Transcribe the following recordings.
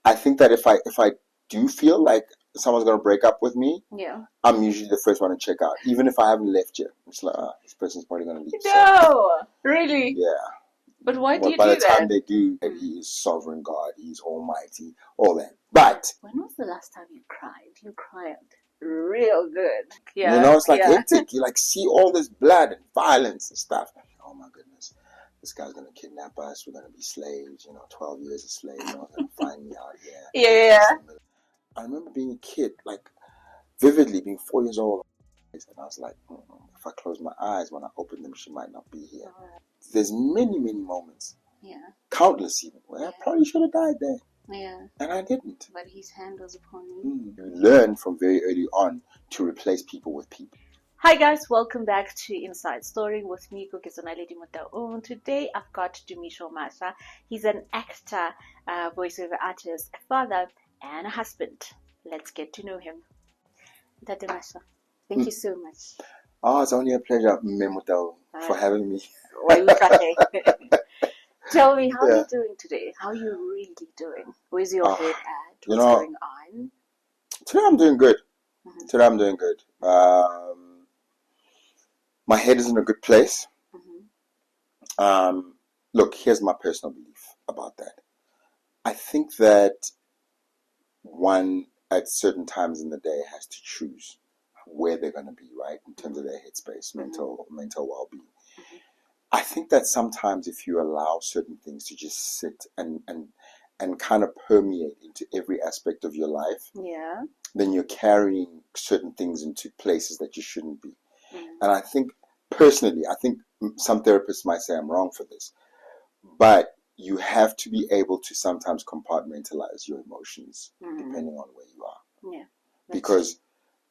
I think that if I do feel like someone's gonna break up with me, I'm usually the first one to check out, even if I haven't left yet. It's like, this person's probably gonna leave. No, really? Yeah. But why do you by do the time that? they do, He is sovereign God, He's almighty, all that. But when was the last time you cried? You cried real good. Yeah. You know, it's like hectic. You like see all this blood and violence and stuff. Oh my goodness. This guy's gonna kidnap us, we're gonna be slaves, 12 years a slave, gonna find me out here. Yeah. I remember being a kid, like vividly being 4 years old, and I was like, if I close my eyes, when I open them, she might not be here. There's many moments, countless even, where I probably should have died there. Yeah. And I didn't. But His hand was upon me. You learn from very early on to replace people with people. Hi guys, welcome back to Inside Story with me, Koketso Naledi. Today I've got Tumisho Masha. He's an actor, voiceover artist, a father, and a husband. Let's get to know him. Dade Masha, thank you so much. Oh, it's only a pleasure, Memutao, for having me. Tell me, how are you doing today? How are you really doing? Where's your head at? What's going on? Today I'm doing good. Today I'm doing good. My head is in a good place. Look, here's my personal belief about that. I think that one, at certain times in the day, has to choose where they're going to be, right, in terms of their headspace, mental well-being. I think that sometimes if you allow certain things to just sit and kind of permeate into every aspect of your life, then you're carrying certain things into places that you shouldn't be. And I think, personally, some therapists might say I'm wrong for this, but you have to be able to sometimes compartmentalize your emotions depending on where you are. Yeah. Because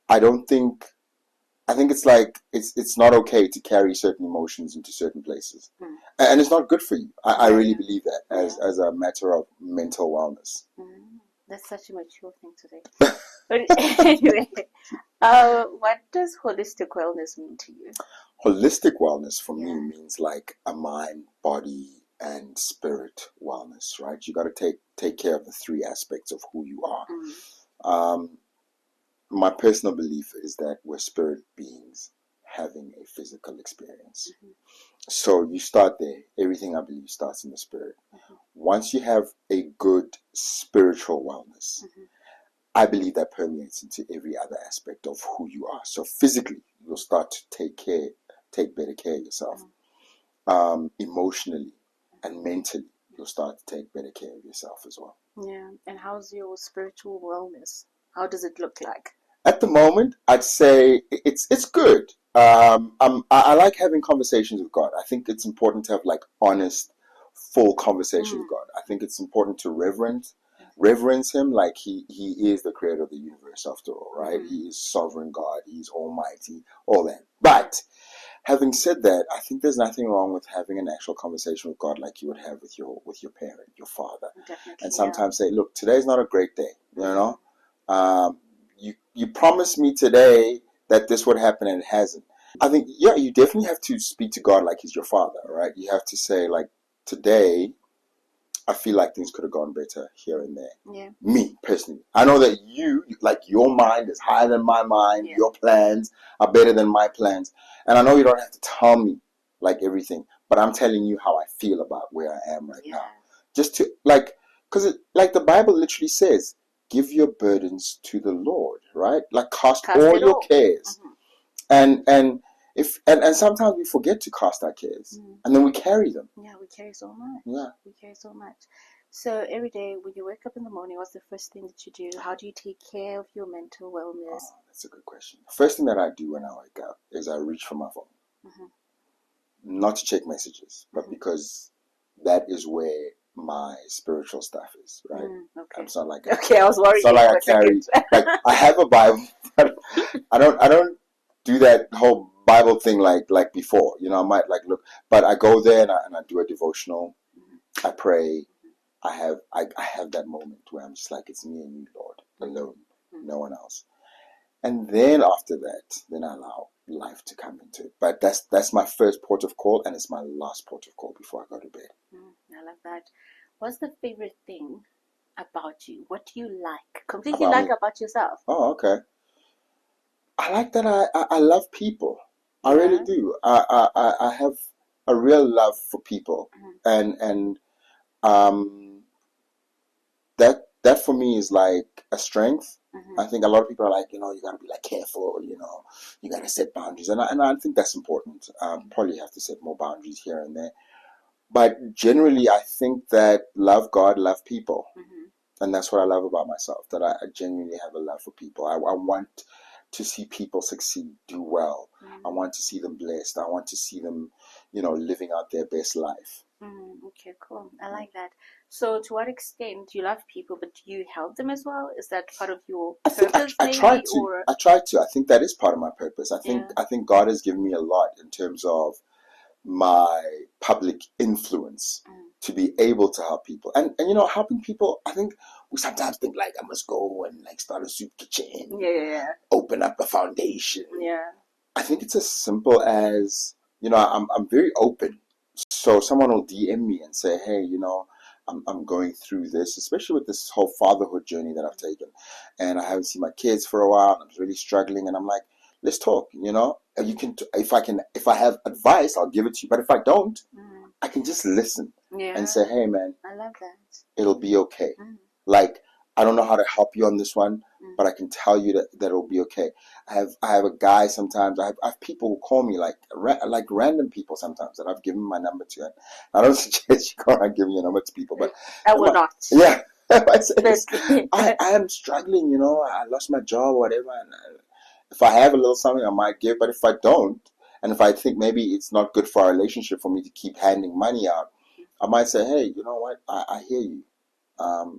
I think it's like it's not okay to carry certain emotions into certain places, and it's not good for you. I really believe that as a matter of mental wellness. That's such a mature thing to say. But anyway, what does holistic wellness mean to you? Holistic wellness for me means like a mind, body, and spirit wellness. Right? You got to take care of the three aspects of who you are. My personal belief is that we're spirit beings having a physical experience. So you start there. Everything, I believe, starts in the spirit. Once you have a good spiritual wellness, I believe that permeates into every other aspect of who you are. So physically, you'll start to take better care of yourself. Emotionally and mentally, you'll start to take better care of yourself as well. Yeah. And how's your spiritual wellness? How does it look like? At the moment, I'd say it's good. I like having conversations with God. I think it's important to have like honest, full conversation with God. I think it's important to reverence Him, like He is the creator of the universe after all, right? He is sovereign God. He's almighty, all that. But having said that, I think there's nothing wrong with having an actual conversation with God like you would have with your parent, your father. Definitely, and sometimes say, look, today's not a great day, You promised me today that this would happen and it hasn't. I think, you definitely have to speak to God like He's your father, right? You have to say, like, today, I feel like things could have gone better here and there. Yeah. Me, personally. I know that your mind is higher than my mind. Your plans are better than my plans. And I know you don't have to tell me, like, everything. But I'm telling you how I feel about where I am right now. Just to, because the Bible literally says, give your burdens to the Lord, right? Like cast all your cares. And sometimes we forget to cast our cares. And then we carry them. Yeah, we carry so much. Yeah. We carry so much. So every day when you wake up in the morning, what's the first thing that you do? How do you take care of your mental wellness? Oh, that's a good question. The first thing that I do when I wake up is I reach for my phone. Not to check messages, but because that is where my spiritual stuff is, right? Okay. It's not like I was worried. It's not like I carry like I have a Bible, but I don't do that whole Bible thing like before. I might look, but I go there and I do a devotional. I pray. I have that moment where I'm just like, it's me and you, Lord, alone, no one else. And then after that, then I allow life to come into it. But that's my first port of call, and it's my last port of call before I go to bed. I love that. What's the favorite thing about you? What do you completely like about yourself? Oh, okay. I like that I love people. I Yeah. really do. I have a real love for people, and that for me is like a strength. I think a lot of people are like, you gotta be like careful, you gotta set boundaries, and I think that's important. Probably have to set more boundaries here and there, but generally, I think that love God, love people, and that's what I love about myself. That I genuinely have a love for people. I want to see people succeed, do well. I want to see them blessed. I want to see them, living out their best life. Okay, cool. I like that. So, to what extent do you love people, but do you help them as well? Is that part of your purpose, I maybe? try to. Or I try to. I think that is part of my purpose. I think God has given me a lot in terms of my public influence to be able to help people. And helping people, I think we sometimes think like I must go and like start a soup kitchen, open up a foundation. Yeah. I think it's as simple as, I'm very open. So someone will DM me and say, hey, I'm going through this, especially with this whole fatherhood journey that I've taken. And I haven't seen my kids for a while. I'm really struggling. And I'm like, let's talk, You can, if I have advice, I'll give it to you. But if I don't, I can just listen and say, hey, man, I love that. It'll be okay. Like, I don't know how to help you on this one, but I can tell you that it'll be okay. I have a guy sometimes. I have people who call me like random people sometimes that I've given my number to. And I don't suggest you go around giving your number to people, but I will not. Yeah, I am struggling. I lost my job or whatever, and if I have a little something, I might give. But if I don't, and if I think maybe it's not good for our relationship for me to keep handing money out, I might say, hey, you know what? I hear you.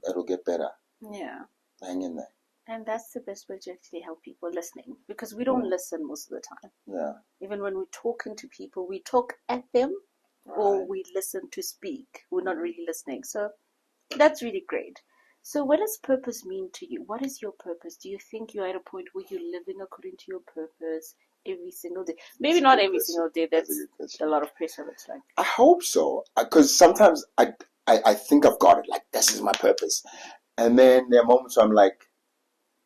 It'll get better. Yeah. Hang in there. And that's the best way to actually help people, listening, because we don't listen most of the time. Yeah. Even when we're talking to people, we talk at them or we listen to speak. We're not really listening. So that's really great. So what does purpose mean to you? What is your purpose? Do you think you're at a point where you're living according to your purpose every single day? Maybe not every single day. That's a lot of pressure, looks like. I hope so. Because sometimes I think I've got it. Like, this is my purpose. And then there are moments where I'm like,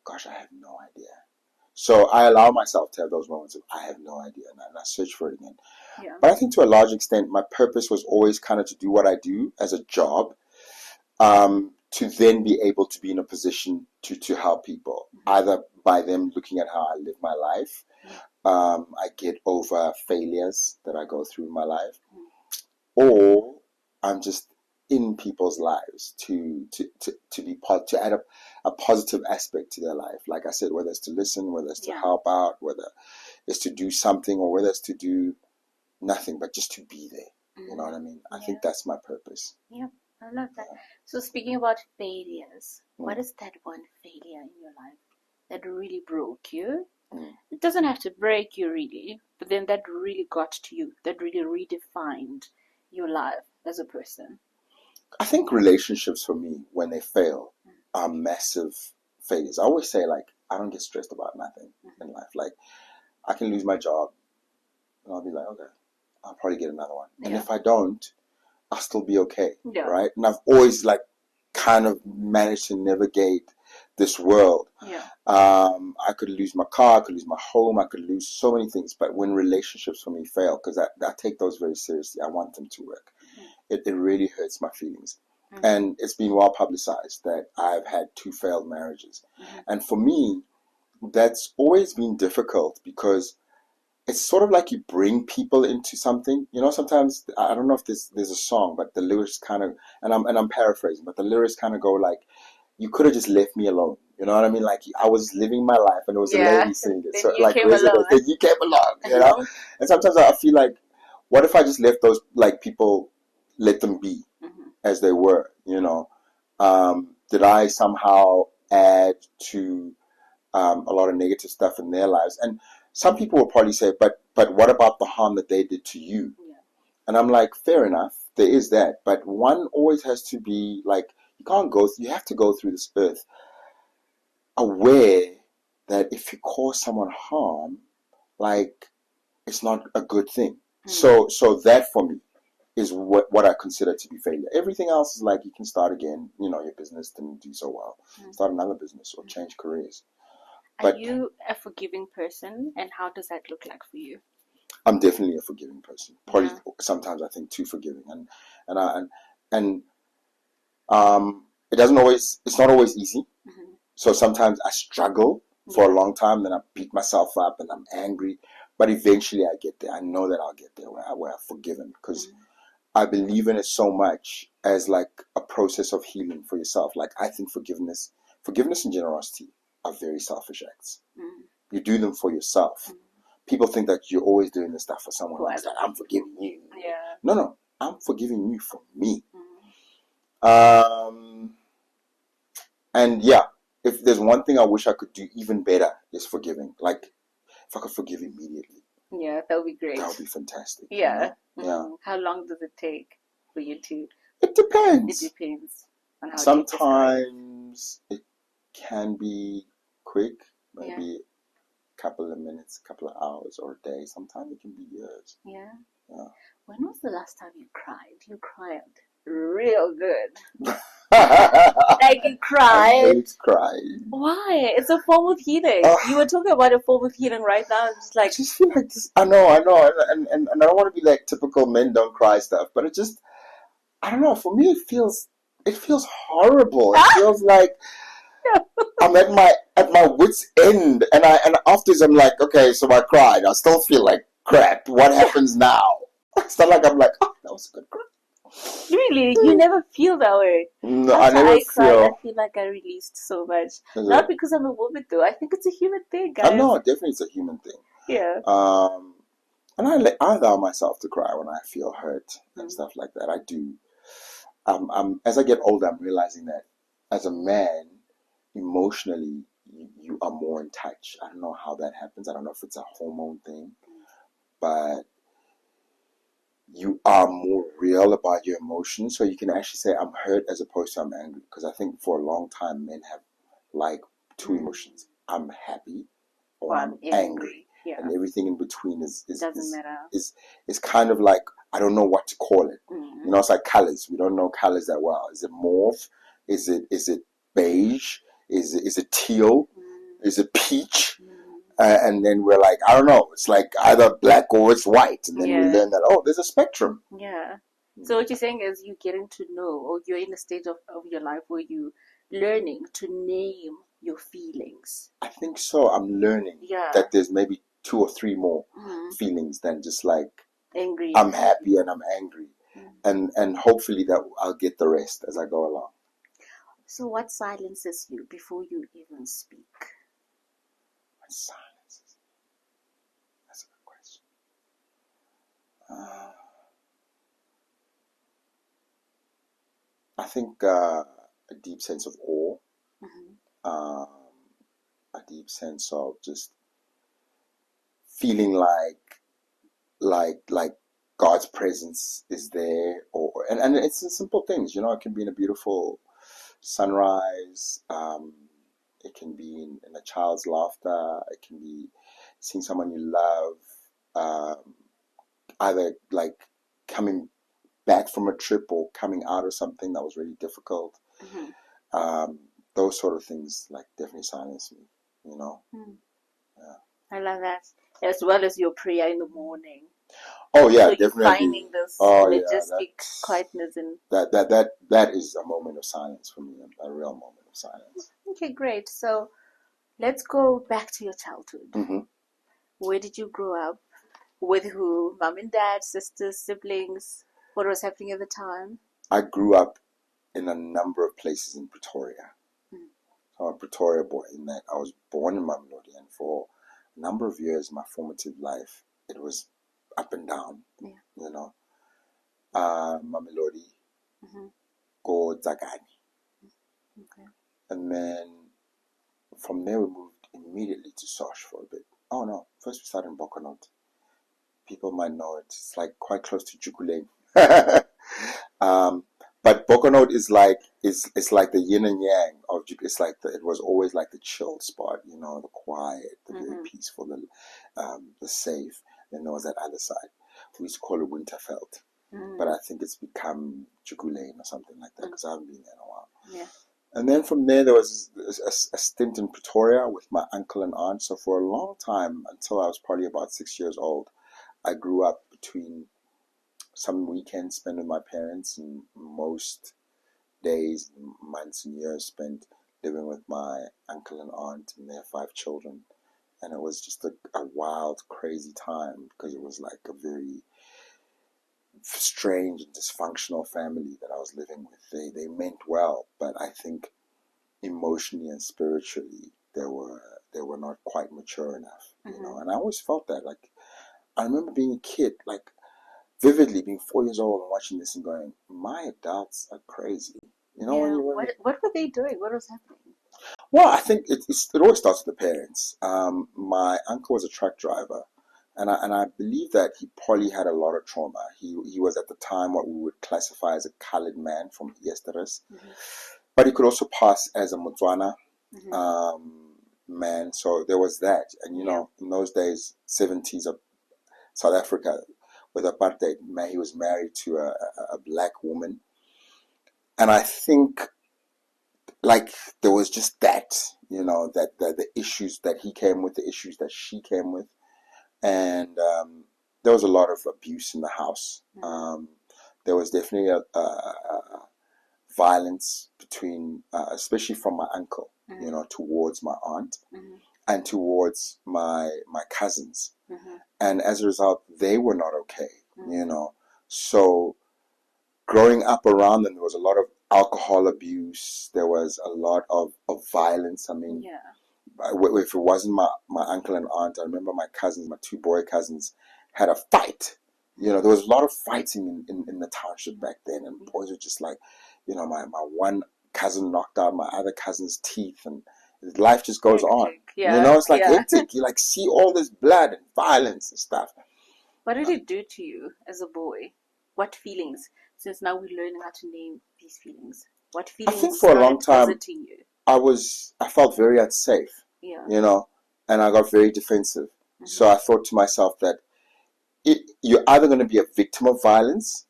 gosh, I have no idea. So I allow myself to have those moments of I have no idea, and I search for it again. Yeah. But I think to a large extent, my purpose was always kind of to do what I do as a job, to then be able to be in a position to help people, either by them looking at how I live my life. I get over failures that I go through in my life, or I'm just in people's lives to add a positive aspect to their life. Like I said, whether it's to listen, whether it's to help out, whether it's to do something, or whether it's to do nothing, but just to be there. You know what I mean? I think that's my purpose. Yeah, I love that. So speaking about failures, what is that one failure in your life that really broke you? It doesn't have to break you really, but then that really got to you, that really redefined your life as a person. I think relationships for me, when they fail, are massive failures. I always say, like, I don't get stressed about nothing in life. Like, I can lose my job, and I'll be like, okay, I'll probably get another one. And if I don't, I'll still be okay, right? And I've always, like, kind of managed to navigate this world. I could lose my car, I could lose my home, I could lose so many things. But when relationships for me fail, because I take those very seriously, I want them to work. It really hurts my feelings. And it's been well publicized that I've had 2 failed marriages. And for me, that's always been difficult because it's sort of like you bring people into something. Sometimes, I don't know if there's a song, but the lyrics kind of, and I'm paraphrasing, but the lyrics kind of go like, you could have just left me alone. You know what I mean? Like, I was living my life and it was a lady singing it. So like, then you came along, And sometimes I feel like, what if I just left those, like, people, let them be as they were, Did I somehow add to a lot of negative stuff in their lives? And some people will probably say, but what about the harm that they did to you? And I'm like, fair enough, there is that. But one always has to be like, you have to go through this earth aware that if you cause someone harm, like, it's not a good thing. So that for me is what I consider to be failure. Everything else is like you can start again. Your business didn't do so well. Start another business or change careers. Are you a forgiving person, and how does that look like for you? I'm definitely a forgiving person. Probably sometimes I think too forgiving, and it's not always easy. So sometimes I struggle for a long time, then I beat myself up and I'm angry. But eventually I get there. I know that I'll get there where I've forgiven, because I believe in it so much as like a process of healing for yourself. Like, I think forgiveness and generosity are very selfish acts. You do them for yourself. People think that you're always doing this stuff for someone else. Like, I'm forgiving you. Yeah. No, I'm forgiving you for me. And yeah, if there's one thing I wish I could do even better, is forgiving. Like, if I could forgive immediately. Yeah, that would be great. That would be fantastic. Yeah. Yeah. How long does it take for you to? It depends. It depends on how. Sometimes it can be quick, maybe a couple of minutes, couple of hours, or a day. Sometimes it can be years. Yeah. Yeah. When was the last time you cried? You cried real good. Like, you cried. I hate crying. Why? It's a form of healing. You were talking about a form of healing right now. I'm just like, I just feel like this. I know, and I don't want to be like typical men don't cry stuff, but it just, I don't know. For me, it feels horrible. It feels like I'm at my wit's end, and afterwards I'm like, okay, so I cried. I still feel like crap. What happens now? It's not like I'm like, oh, that was a good cry. Really? You never feel that way? No, I never feel. I feel like I released so much. Not because I'm a woman, though. I think it's a human thing, guys. I know, definitely it's a human thing. Yeah. And I allow myself to cry when I feel hurt and stuff like that. I do. As I get older, I'm realizing that as a man, emotionally, you are more in touch. I don't know how that happens. I don't know if it's a hormone thing, but you are more real about your emotions. So you can actually say, I'm hurt, as opposed to I'm angry. Because I think for a long time, men have like two emotions. I'm happy or I'm angry. Yeah. And everything in between doesn't matter. Is kind of like, I don't know what to call it. It's like colors. We don't know colors that well. Is it mauve? Is it beige? Is it teal? Is it peach? And then we're like, I don't know. It's like either black or it's white. And then we learn that, there's a spectrum. Yeah. So what you're saying is you're getting to know, or you're in a stage of your life where you're learning to name your feelings. I think so. I'm learning that there's maybe 2 or 3 more feelings than just like angry. I'm happy and I'm angry. And hopefully that I'll get the rest as I go along. So what silences you before you even speak? What silences? That's a good question. I think a deep sense of awe. A deep sense of just feeling like God's presence is there, and it's the simple things, it can be in a beautiful sunrise, it can be in a child's laughter, it can be seeing someone you love, either like coming back from a trip or coming out of something that was really difficult. Those sort of things like definitely silence me, Yeah. I love that. As well as your prayer in the morning. Oh yeah, so definitely. Finding this majestic quietness in that is a moment of silence for me, a real moment of silence. Okay, great. So let's go back to your childhood. Where did you grow up? With who? Mom and dad, sisters, siblings? What was happening at the time? I grew up in a number of places in Pretoria. So I'm a Pretoria boy, in that I was born in Mamelodi, and for a number of years, my formative life, it was up and down. Mamelodi, go Zagani. Okay. And then from there we moved immediately to Sosh for a bit. Oh no, first we started in Bokonot. People might know it. It's like quite close to Jukulane. But Bokonot is like it's like the yin and yang of Juk. It's like it was always like the chill spot, the quiet, the very peaceful, the safe. Then there was that other side. We used to call it Winterveld. but I think it's become Jukulane or something like that because I haven't been there in a while. Yeah. And then from there was a stint in Pretoria with my uncle and aunt. So for a long time, until I was probably about 6 years old, I grew up between some weekends spent with my parents and most days, months and years spent living with my uncle and aunt and their 5 children. And it was just a wild, crazy time because it was like a very strange and dysfunctional family that I was living with. They meant well, but I think emotionally and spiritually they were not quite mature enough, you know. And I always felt that. Like I remember being a kid, like vividly being 4 years old and watching this and going, my adults are crazy. You know, yeah. What were they doing? What was happening? Well, I think it always starts with the parents. My uncle was a truck driver, and I believe that he probably had a lot of trauma. He was at the time what we would classify as a colored man from Yesteres, but he could also pass as a Motswana man. So there was that, and you know, in those days, 70s of South Africa, with apartheid, man, he was married to a black woman, and I think like there was just that, you know, that the issues that he came with, the issues that she came with, and there was a lot of abuse in the house. There was definitely a violence between, especially from my uncle, you know, towards my aunt and towards my cousins, and as a result, they were not okay, you know. So growing up around them, there was a lot of alcohol abuse. There was a lot of violence. I mean, if it wasn't my uncle and aunt, I remember my cousins, my 2 boy cousins, had a fight. You know, there was a lot of fighting in the township back then, and boys were just like, you know, my one cousin knocked out my other cousin's teeth, and life just goes on. Yeah. You know, it's like hectic. You like see all this blood and violence and stuff. What did it do to you as a boy? What feelings? Since now we're learning how to name these feelings. What feelings I think for a long time, visiting you? I felt very unsafe. Yeah. You know, and I got very defensive. So I thought to myself that you're either going to be a victim of violence,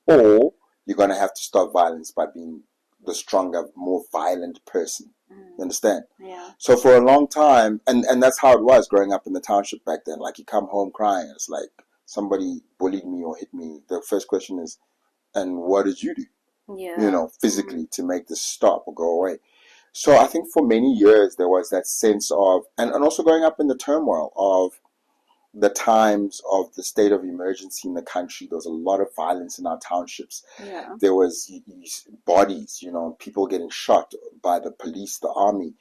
or you're going to have to stop violence by being the stronger, more violent person. You understand? Yeah. So for a long time, and that's how it was growing up in the township back then. Like you come home crying, it's like somebody bullied me or hit me. The first question is, and what did you do? Yeah. You know, physically to make this stop or go away. So I think for many years there was that sense of, and also growing up in the turmoil of the times of the state of emergency in the country. There was a lot of violence in our townships. Yeah. There was bodies, you know, people getting shot by the police, the army,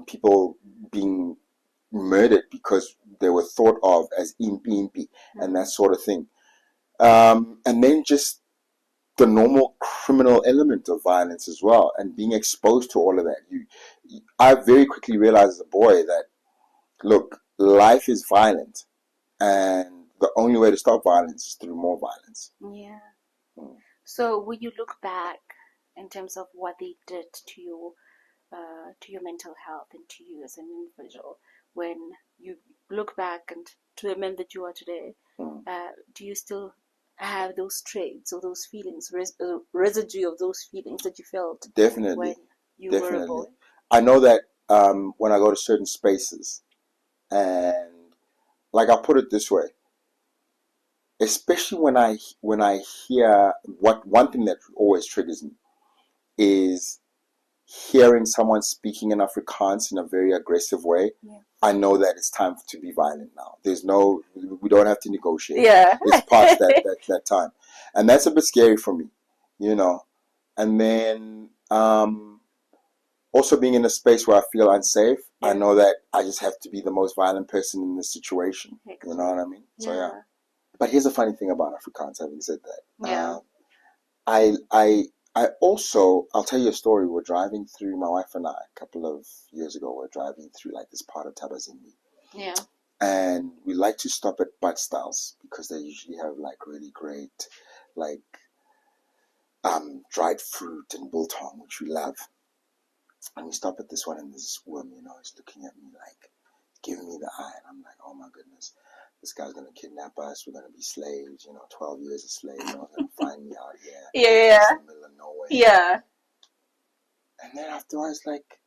people being murdered because they were thought of as impi and that sort of thing. And then just the normal criminal element of violence as well, and being exposed to all of that. I very quickly realized as a boy that, look, life is violent, and the only way to stop violence is through more violence. Yeah. So when you look back in terms of what they did to your mental health and to you as an individual, when you look back and to the men that you are today, do you still have those traits or those feelings, residue of those feelings that you felt Definitely, when you definitely. were a boy? I know that when I go to certain spaces, and like I'll put it this way, especially when I hear one thing that always triggers me is hearing someone speaking in Afrikaans in a very aggressive way. Yeah. I know that it's time to be violent now. We don't have to negotiate. Yeah. It's past that time. And that's a bit scary for me, you know. And then also being in a space where I feel unsafe, I know that I just have to be the most violent person in this situation. Exactly. You know what I mean? So yeah. But here's the funny thing about Afrikaans, having said that. Yeah. I also, I'll tell you a story. We're driving through, my wife and I, a couple of years ago, we're driving through like this part of Tabazimbi. Yeah. And we like to stop at butt styles because they usually have like really great, like, dried fruit and biltong, which we love. And we stop at this one, and this woman, you know, is looking at me like, giving me the eye. And I'm like, oh my goodness. this guy's going to kidnap us. We're going to be slaves. 12 years a slave. No one's going to find me out here. Yeah. It's the middle of nowhere. Yeah. And then afterwards, like,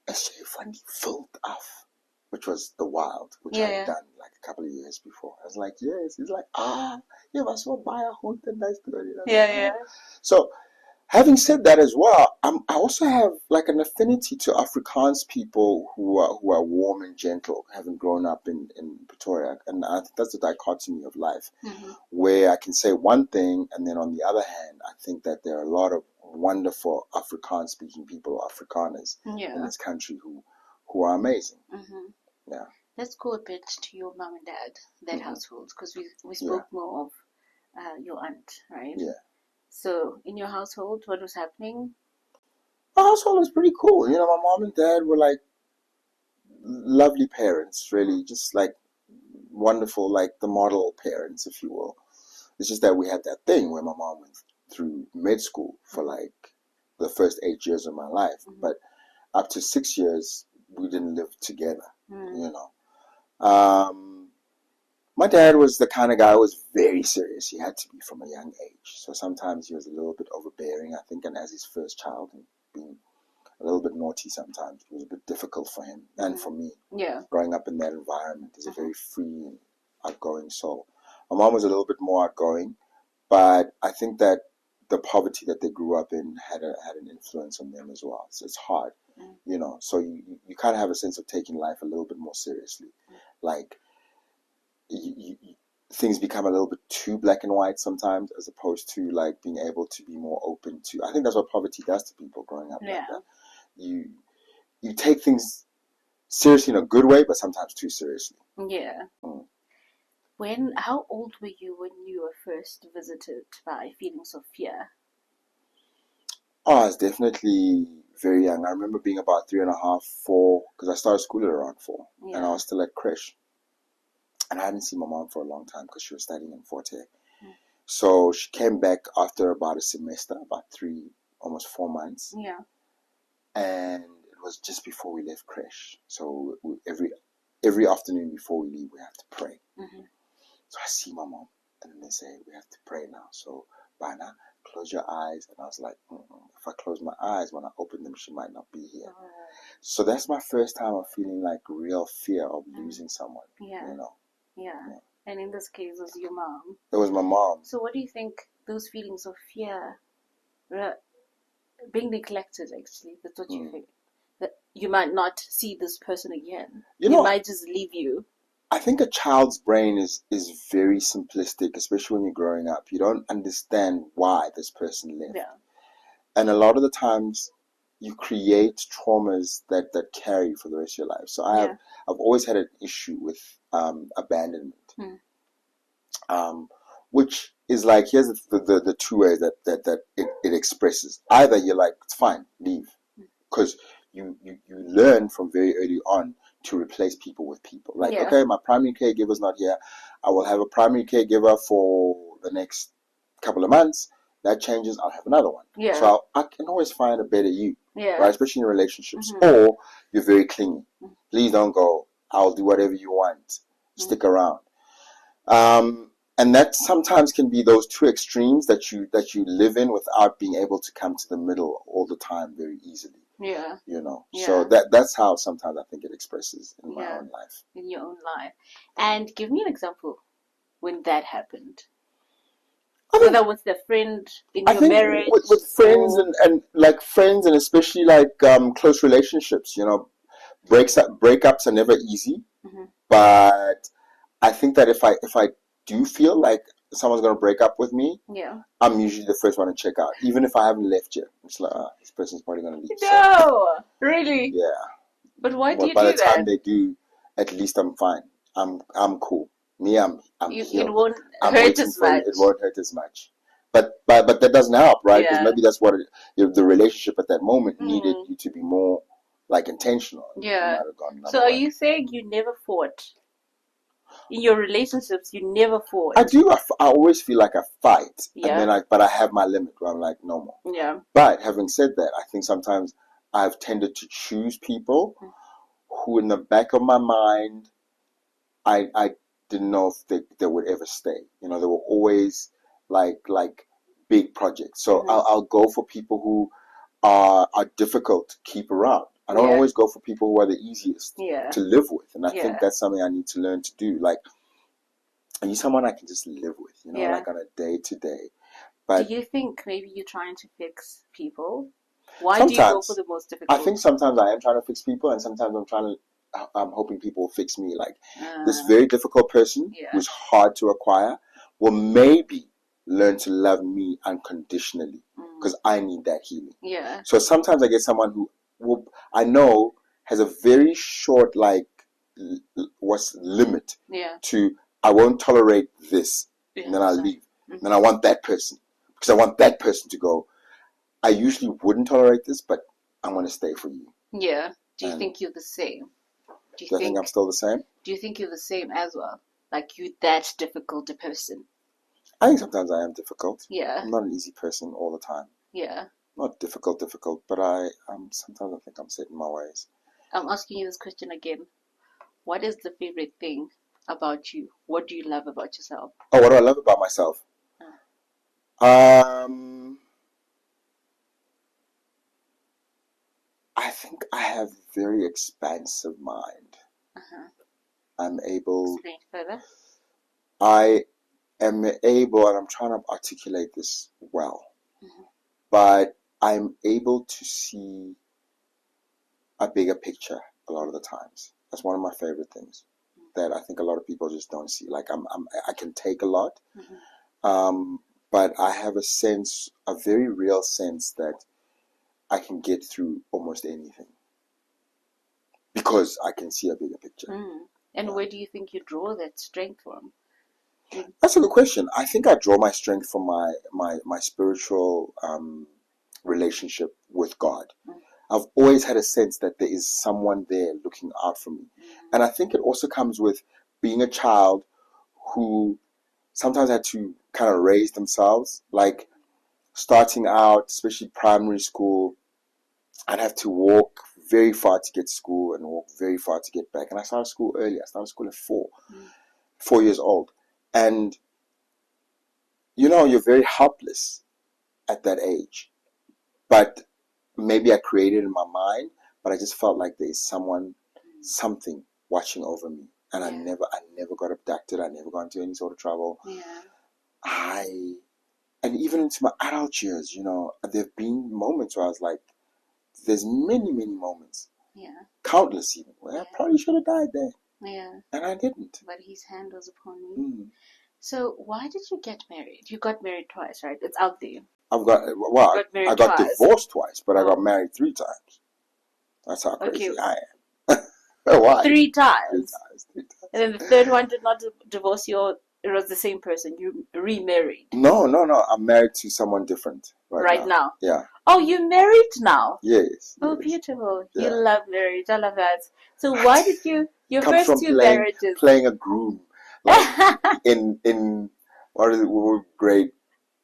a funny filled off, which was the wild, which I had done like a couple of years before. I was like, yes. He's like, yeah, I saw buy a home and that's good. Yeah. So, having said that as well, I also have like an affinity to Afrikaans people who are warm and gentle, having grown up in Pretoria, and I think that's the dichotomy of life, where I can say one thing, and then on the other hand, I think that there are a lot of wonderful Afrikaans-speaking people, Afrikaners, in this country who are amazing. Yeah. Let's go a bit to your mom and dad, that household, because we spoke more of your aunt, right? Yeah. So, in your household, what was happening? Our household was pretty cool. My mom and dad were like lovely parents, really, just like wonderful, like the model parents, if you will. It's just that we had that thing where my mom went through med school for like the first 8 years of my life, but up to 6 years we didn't live together. My dad was the kind of guy who was very serious. He had to be from a young age. So sometimes he was a little bit overbearing, I think, and as his first child, and being a little bit naughty sometimes. It was a bit difficult for him and for me. Yeah. Growing up in that environment is a very free and outgoing soul. My mom was a little bit more outgoing, but I think that the poverty that they grew up in had an influence on them as well. So it's hard, So you kind of have a sense of taking life a little bit more seriously. Like, things become a little bit too black and white sometimes, as opposed to like being able to be more open to. I think that's what poverty does to people growing up like that. You take things seriously in a good way, but sometimes too seriously. Yeah. How old were you when you were first visited by feelings of fear? Oh, I was definitely very young. I remember being about 3.5, 4, because I started school at around 4, and I was still at creche. And I hadn't seen my mom for a long time because she was studying in Forte. So she came back after about a semester, about 3, almost 4 months. Yeah. And it was just before we left creche. So every afternoon before we leave, we have to pray. So I see my mom, and then they say, we have to pray now. So, Bana, close your eyes. And I was like, if I close my eyes, when I open them, she might not be here. So that's my first time of feeling like real fear of losing someone. Yeah. And in this case, it was your mom. It was my mom. So what do you think those feelings of fear, being neglected, actually, that's what you think? That you might not see this person again. You might just leave you. I think a child's brain is very simplistic, especially when you're growing up. You don't understand why this person left. Yeah. And a lot of the times you create traumas that carry for the rest of your life. So I've always had an issue with abandonment. Which is like, here's the two ways that it expresses. Either you're like, it's fine, leave. Because you learn from very early on to replace people with people. Like, okay, my primary caregiver's not here. I will have a primary caregiver for the next couple of months. That changes, I'll have another one. Yeah. So I can always find a better you. Yeah. Right? Especially in relationships. Or you're very clingy. Please don't go. I'll do whatever you want. Stick around. And that sometimes can be those two extremes that you live in without being able to come to the middle all the time very easily. Yeah. So that's how sometimes I think it expresses in my own life. In your own life. And give me an example when that happened. Whether with the friend in your marriage. With friends and like friends, and especially like close relationships, breakups are never easy. But I think that if I do feel like someone's going to break up with me, I'm usually the first one to check out. Even if I haven't left yet. It's like, this person's probably going to leave. No! Really? Yeah. But why do you do that? By the time they do, at least I'm fine. I'm cool. Me, I'm healed. It won't hurt as much. It won't hurt as much. But that doesn't help, right? Because maybe that's what the relationship at that moment needed you to be more like intentional. Yeah. So are you saying you never fought? In your relationships, you never fought? I do. I always feel like I fight. Yeah. And then but I have my limit where I'm like, no more. Yeah. But having said that, I think sometimes I've tended to choose people who in the back of my mind, I didn't know if they would ever stay. They were always like big projects. So I'll go for people who are difficult to keep around. I don't always go for people who are the easiest to live with, and I think that's something I need to learn to do. Like, I need someone I can just live with, like on a day to day. But do you think maybe you're trying to fix people? Why do you go for the most difficult? I think sometimes I am trying to fix people, and sometimes I'm hoping people will fix me. Like, this very difficult person who's hard to acquire will maybe learn to love me unconditionally, because I need that healing. Yeah. So sometimes I get someone who I know has a very short limit to, I won't tolerate this, and then I'll leave. Then I want that person, because I want that person to go, I usually wouldn't tolerate this, but I'm going to stay for you. Yeah. Do you think you're the same? Do you think I'm still the same? Do you think you're the same as well? Like, you're that difficult a person? I think sometimes I am difficult. Yeah. I'm not an easy person all the time. Yeah. Not difficult, but sometimes I think I'm set in my ways. I'm asking you this question again. What is the favorite thing about you? What do you love about yourself? Oh, what do I love about myself? I think I have a very expansive mind. I'm able... Explain further. I am able, and I'm trying to articulate this well, but I'm able to see a bigger picture a lot of the times. That's one of my favorite things that I think a lot of people just don't see. Like, I can take a lot, but I have a very real sense that I can get through almost anything because I can see a bigger picture. And where do you think you draw that strength from? That's a good question. I think I draw my strength from my spiritual relationship with God. I've always had a sense that there is someone there looking out for me. And I think it also comes with being a child who sometimes had to kind of raise themselves. Like, starting out, especially primary school, I'd have to walk very far to get to school and walk very far to get back. And I started school early. I started school at 4 years old. And, you're very helpless at that age. But maybe I created it in my mind, but I just felt like there is something watching over me. And I never got abducted. I never got into any sort of trouble. And even into my adult years, there have been moments where I was like, there's many, many moments. Countless even, where I probably should have died there. And I didn't. But his hand was upon me. So why did you get married? You got married twice, right? It's out there. I got divorced twice, but I got married 3 times. That's how crazy I am. Why? 3 times. 3 times. And then the third one did not divorce you, or it was the same person? You remarried? No. I'm married to someone different right now. Yeah. Oh, you're married now? Yes. Oh, beautiful. Yeah. You love marriage. I love that. So why did your first 2 marriages... playing a groom. Like, in what is it,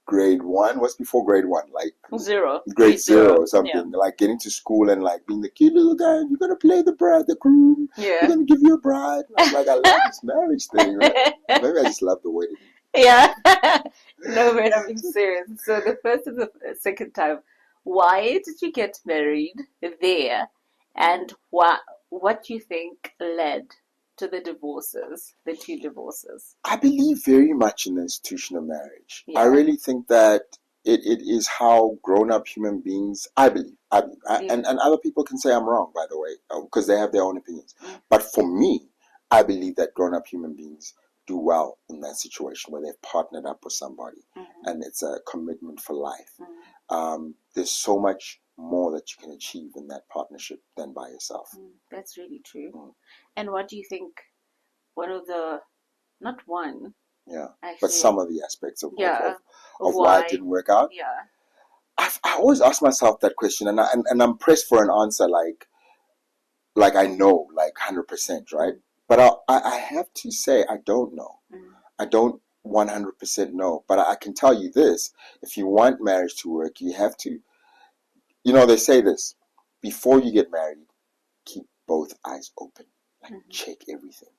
grade 1? What's before grade 1? Like 0. Grade 0 or something. Yeah. Like, getting to school and like being the cute little guy. You're gonna play the groom. Yeah. We're gonna give you a bride. And I was like, I love this marriage thing. Right? Maybe I just love the wedding. Yeah. No, man, I'm being serious. So the first and the second time, why did you get married there, and what do you think led to the 2 divorces? I believe very much in the institution of marriage. I really think that it is how grown-up human beings, I believe. And other people can say I'm wrong, by the way, because they have their own opinions. But for me, I believe that grown-up human beings do well in that situation where they've partnered up with somebody, and it's a commitment for life. There's so much more that you can achieve in that partnership than by yourself. That's really true. And what do you think actually, but some of the aspects of why it didn't work out? I always ask myself that question, and I'm pressed for an answer like I know, like 100%, right? But I have to say I don't know. I don't 100% know, but I can tell you this: if you want marriage to work, you have to. They say this: before you get married, keep both eyes open, like check everything.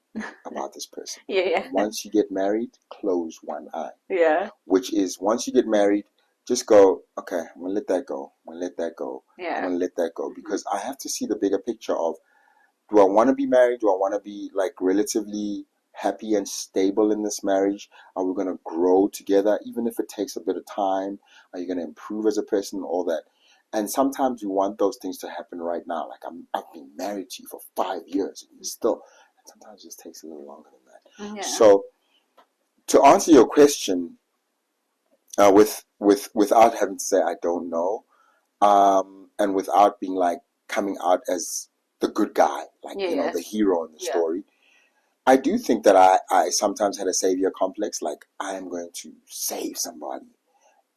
about this person. Yeah. Once you get married, close one eye. Yeah. Which is, once you get married, just go, okay, I'm going to let that go. I'm going to let that go. Yeah. I'm going to let that go. Because I have to see the bigger picture of, do I want to be married? Do I want to be like relatively happy and stable in this marriage? Are we going to grow together, even if it takes a bit of time? Are you going to improve as a person? All that. And sometimes you want those things to happen right now. Like, I've been married to you for 5 years, and you still. And sometimes it just takes a little longer than that. Yeah. So, to answer your question, without having to say I don't know, and without being like coming out as the good guy, like the hero in the story. I do think that I sometimes had a savior complex, like I am going to save somebody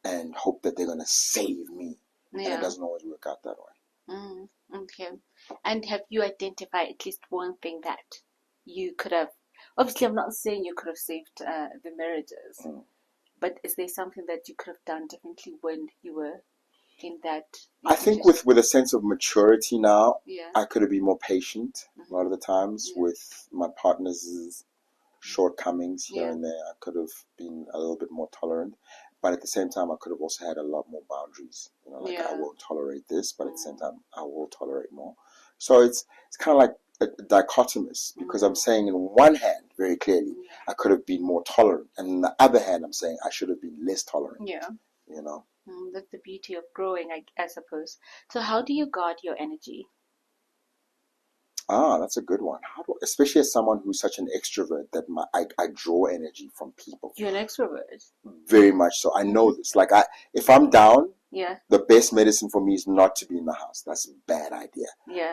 and hope that they're going to save me. And it doesn't always work out that way. Okay. And have you identified at least one thing that you could have, obviously I'm not saying you could have saved the marriages, but is there something that you could have done differently when you were in that? I think with a sense of maturity now, I could have been more patient a lot of the times with my partner's shortcomings here and there. I could have been a little bit more tolerant, but at the same time, I could have also had a lot more boundaries. I won't tolerate this, but at the same time, I will tolerate more. So it's kind of like a dichotomous, because I'm saying in one hand, very clearly, I could have been more tolerant, and on the other hand, I'm saying I should have been less tolerant. That's the beauty of growing, I suppose. So how do you guard your energy? That's a good one. Especially as someone who's such an extrovert, that I draw energy from people. You're an extrovert? Very much so. I know this. Like, if I'm down, the best medicine for me is not to be in the house. That's a bad idea.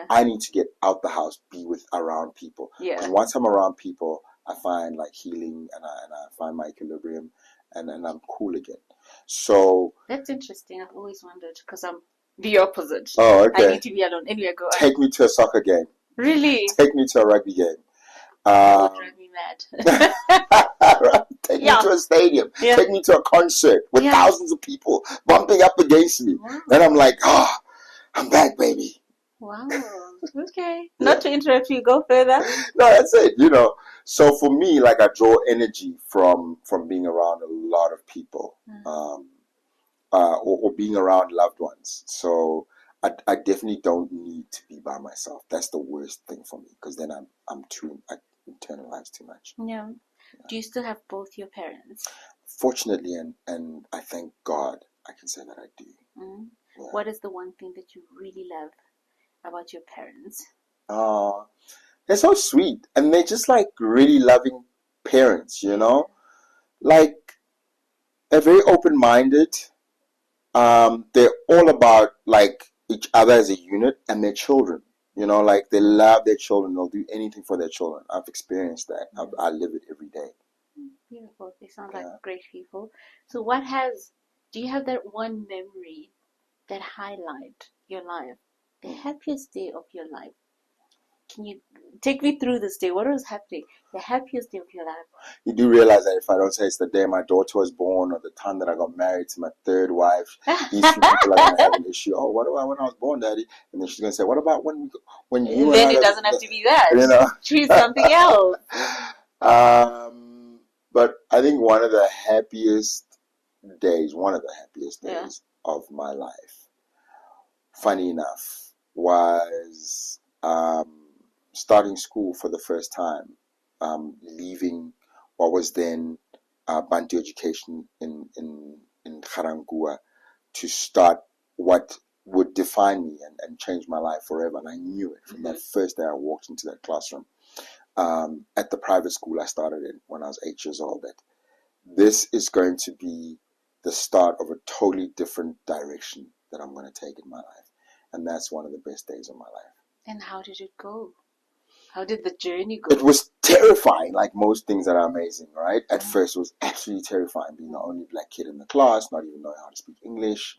I need to get out the house, be around people. Because once I'm around people, I find like healing, and I find my equilibrium, and I'm cool again. So that's interesting. I've always wondered, because I'm the opposite. Oh, okay. I need to be alone. Anyway, go on. Take me to a soccer game. Really? Take me to a rugby game. That would drive me mad. Take me to a stadium. Take me to a concert with thousands of people bumping up against me. Then I'm like, I'm back, baby. Wow. Okay. Not to interrupt you, go further. No, that's it. So for me, like, I draw energy from being around a lot of people, or being around loved ones. So I definitely don't need to be by myself. That's the worst thing for me, because then I internalize too much. Yeah. Do you still have both your parents? Fortunately, and I thank God, I can say that I do. What is the one thing that you really love about your parents? They're so sweet, and they're just like really loving parents, like, they're very open-minded. They're all about like each other as a unit, and their children, like, they love their children. They'll do anything for their children. I've experienced that. I live it every day. Beautiful. They sound like great people. So do you have that one memory that highlight your life, the happiest day of your life? Can you take me through this day? What was happening? The happiest day of your life? You do realize that if I don't say it's the day my daughter was born, or the time that I got married to my third wife, these few people are going to have an issue. Oh, what about when I was born, Daddy? And then she's going to say, what about when you? Then it doesn't have to be that. Choose something else. But I think one of the happiest days of my life, funny enough, was starting school for the first time, leaving what was then Bantu education in Garangua, to start what would define me and change my life forever. And I knew it from that first day I walked into that classroom. At the private school I started in when I was 8 years old, that this is going to be the start of a totally different direction that I'm going to take in my life. And that's one of the best days of my life. And how did it go? How did the journey go? It was terrifying, like most things that are amazing, right? At first, it was absolutely terrifying, being the only black kid in the class, not even knowing how to speak English.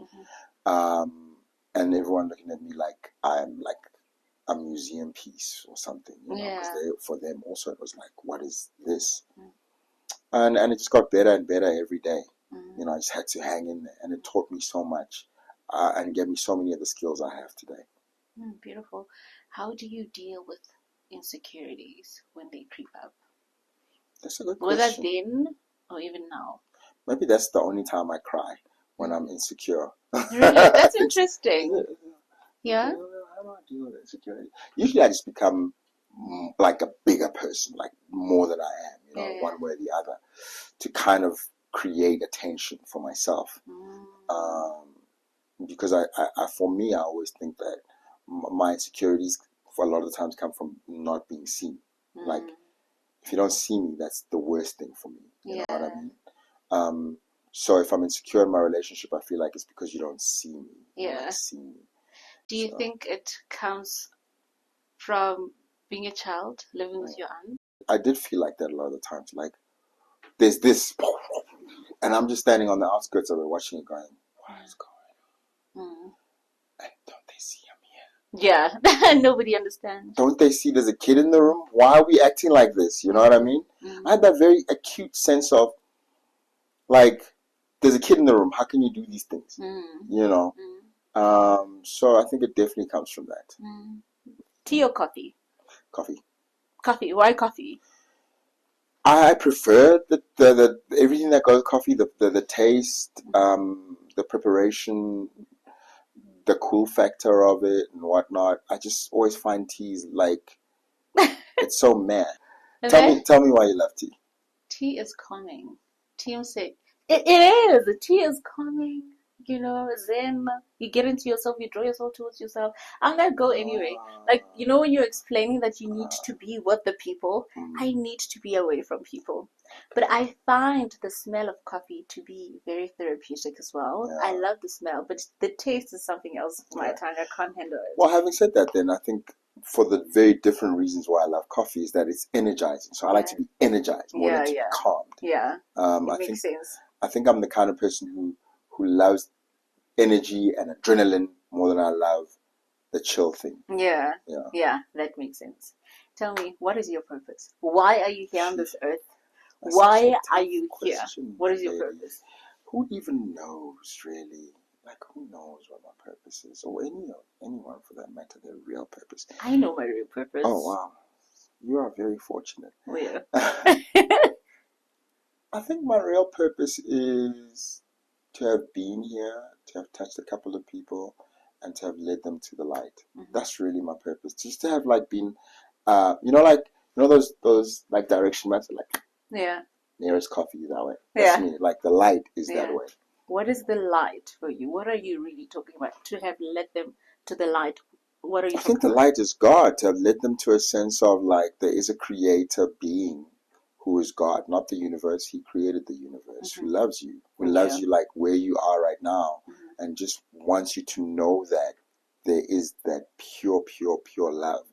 And everyone looking at me like I'm like a museum piece or something, because for them also it was like, what is this? And it just got better and better every day. I just had to hang in there, and it taught me so much, and gave me so many of the skills I have today. Beautiful. How do you deal with insecurities when they creep up? That's a good Whether question. then or even now? Maybe that's the only time I cry, when I'm insecure. Really? That's interesting. Yeah? How do I deal with insecurity? Usually I just become like a bigger person, like more than I am, Yeah. one way or the other, to kind of create attention for myself. Because for me, I always think that my insecurities for a lot of the times come from not being seen. Like, if you don't see me, that's the worst thing for me. You know what I mean? So if I'm insecure in my relationship, I feel like it's because you don't see me. You don't see me. Do you think it comes from being a child, living with your aunt? I did feel like that a lot of the times. Like, there's this, and I'm just standing on the outskirts of it, watching it, going, "What is going on? And don't they see I'm here?" Yeah, nobody understands. Don't they see there's a kid in the room? Why are we acting like this? You know what I mean? I had that very acute sense of, like, there's a kid in the room. How can you do these things? You know? So I think it definitely comes from that. Tea or coffee? Coffee. Coffee. Why coffee? I prefer the everything that goes with coffee, the taste, the preparation, the cool factor of it and whatnot. I just always find teas like it's so meh. Tell me why you love tea. Tea is calming. Tea say it is. Tea is calming. Zen. You get into yourself. You draw yourself towards yourself. I'm gonna go anyway. Like when you're explaining that you need to be with the people, I need to be away from people. But I find the smell of coffee to be very therapeutic as well. I love the smell, but the taste is something else for my tongue. I can't handle it. Well, having said that, then I think for the very different reasons why I love coffee is that it's energizing. So I like to be energized more than to be calmed. Yeah, it makes sense. I think I'm the kind of person who loves energy and adrenaline more than I love the chill thing. Yeah, that makes sense. Tell me, what is your purpose? Why are you here on this earth? Why are you here? What is your purpose? Who even knows, really? Like, who knows what my purpose is? Or anyone for that matter, their real purpose. I know my real purpose. Oh, wow. You are very fortunate. Oh, yeah. I think my real purpose is to have been here, to have touched a couple of people, and to have led them to the light. That's really my purpose. Just to have been, those like direction maps, like nearest coffee that way. That's me. Like the light is that way. What is the light for you? What are you really talking about? To have led them to the light. What are you? I think the light is God. To have led them to a sense of like there is a creator being who is God, not the universe. He created the universe, who loves you, who loves you like where you are right now, and just wants you to know that there is that pure, pure, pure love,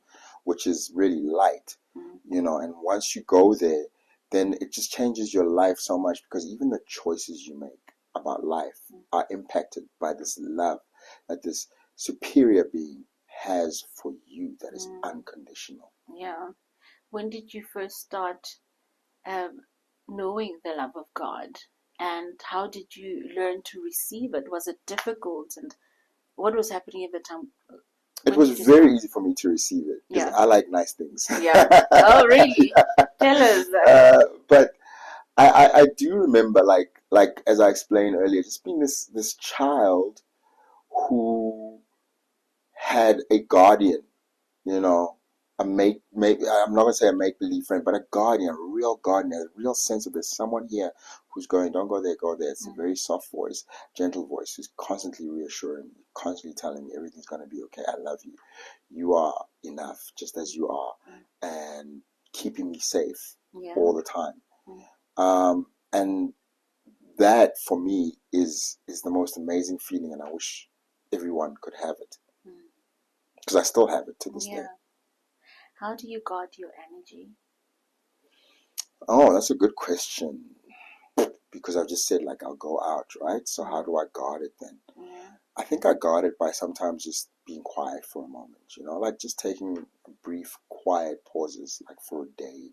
which is really light, and once you go there, then it just changes your life so much, because even the choices you make about life are impacted by this love that this superior being has for you that is unconditional. Yeah. When did you first start knowing the love of God, and how did you learn to receive it? Was it difficult, and what was happening at the time? It was very easy for me to receive it, because I like nice things. Yeah. Oh, really? Tell us. But I do remember, like as I explained earlier, just being this child who had a guardian, I'm not gonna say a make-believe friend, but a guardian, a real guardian, a real sense of there's someone here who's going, don't go there, go there. It's a very soft voice, gentle voice, who's constantly reassuring me, constantly telling me everything's gonna be okay. I love you. You are enough, just as you are, and keeping me safe all the time. And that for me is the most amazing feeling, and I wish everyone could have it, because I still have it to this day. How do you guard your energy? Oh, that's a good question. Because I've just said, I'll go out, right? So how do I guard it then? I think I guard it by sometimes just being quiet for a moment, just taking brief, quiet pauses, for a day,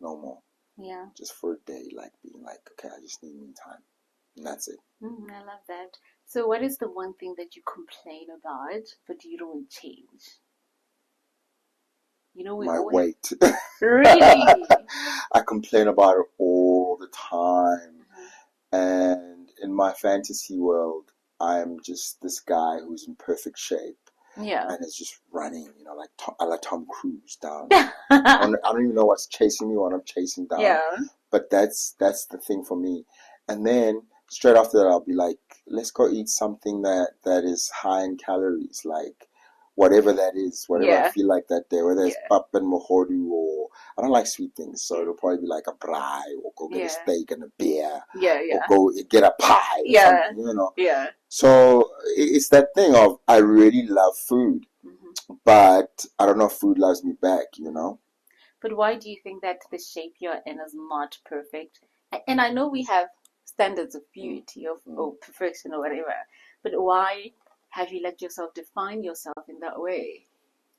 no more. Yeah. Just for a day, being okay, I just need me time. And that's it. I love that. So what is the one thing that you complain about, but you don't change? We my all weight. really. I complain about it all the time. And in my fantasy world, I'm just this guy who's in perfect shape Yeah. and is just running, like a la Tom Cruise down. I don't even know what's chasing me, what I'm chasing down. Yeah. But that's the thing for me. And then straight after that, I'll be like, let's go eat something that is high in calories, like whatever that is, whatever I feel like that day, whether it's pap and mohodu, or I don't like sweet things, so it'll probably be like a braai, or go get a steak and a beer, or go get a pie, or something, Yeah. So it's that thing of I really love food, but I don't know if food loves me back, But why do you think that the shape you're in is not perfect? And I know we have standards of beauty, or perfection, or whatever, but why have you let yourself define yourself in that way?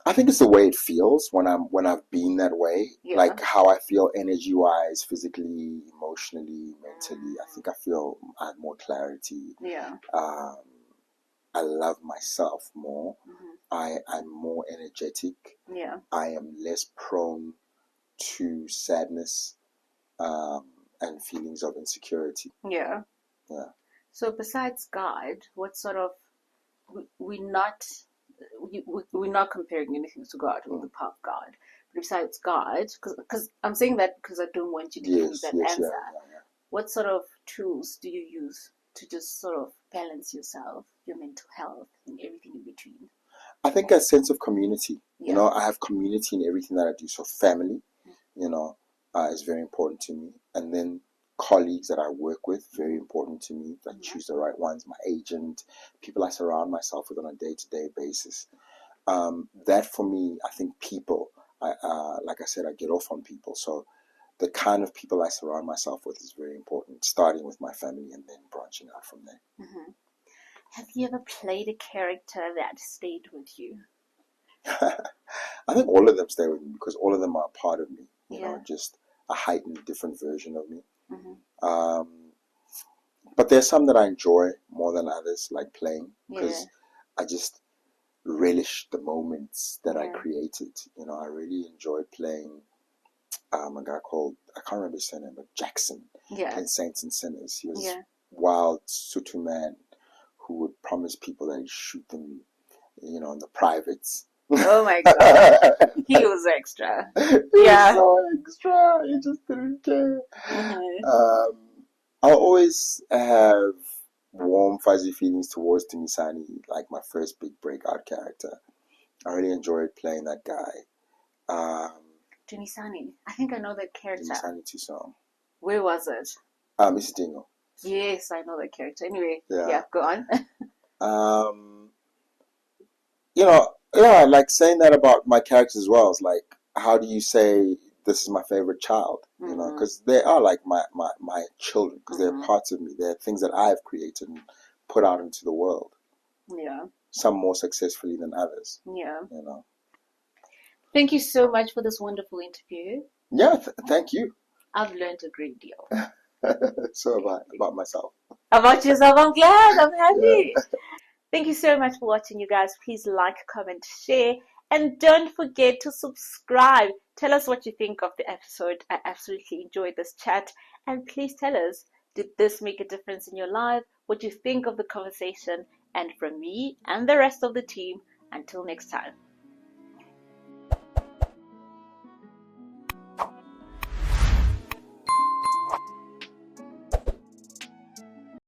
I think it's the way it feels when I've been that way, like how I feel energy wise, physically, emotionally, mentally. I think I have more clarity. Yeah. I love myself more. I'm more energetic. Yeah. I am less prone to sadness and feelings of insecurity. Yeah. Yeah. So besides God, what sort of we're not comparing anything to God or the power of God. But besides God, because I'm saying that because I don't want you to give me that answer. Yeah. What sort of tools do you use to just sort of balance yourself, your mental health, and everything in between? I think a sense of community. I have community in everything that I do. So family, is very important to me. And then colleagues that I work with, very important to me. I choose the right ones. My agent, people I surround myself with on a day-to-day basis. That for me, I think people, like I said, I get off on people. So the kind of people I surround myself with is very important, starting with my family and then branching out from there. Have you ever played a character that stayed with you? I think all of them stay with me because all of them are a part of me, just a heightened, different version of me. But there's some that I enjoy more than others, like playing, because I just relish the moments that I created. I really enjoyed playing a guy called, I can't remember his surname, but Jackson in Saints and Sinners. He was a wild Sotho man who would promise people that he'd shoot them, in the privates. Oh my God. He was extra. He was so extra. He just didn't care. I always have warm, fuzzy feelings towards Tumisani, like my first big breakout character. I really enjoyed playing that guy. Tumisani. I think I know that character. Tumisani Tucson. Where was it? Isidingo. Yes, I know that character. Anyway, go on. Like saying that about my characters as well. It's like, how do you say this is my favorite child? Because they are like my children, because they're parts of me. They're things that I've created and put out into the world. Yeah. Some more successfully than others. Yeah. Thank you so much for this wonderful interview. Yeah, thank you. I've learned a great deal. So about myself. About yourself, I'm glad. I'm happy. Yeah. Thank you so much for watching, you guys. Please like, comment, share, and don't forget to subscribe. Tell us what you think of the episode. I absolutely enjoyed this chat. And please tell us, did this make a difference in your life? What you think of the conversation? And from me and the rest of the team, until next time.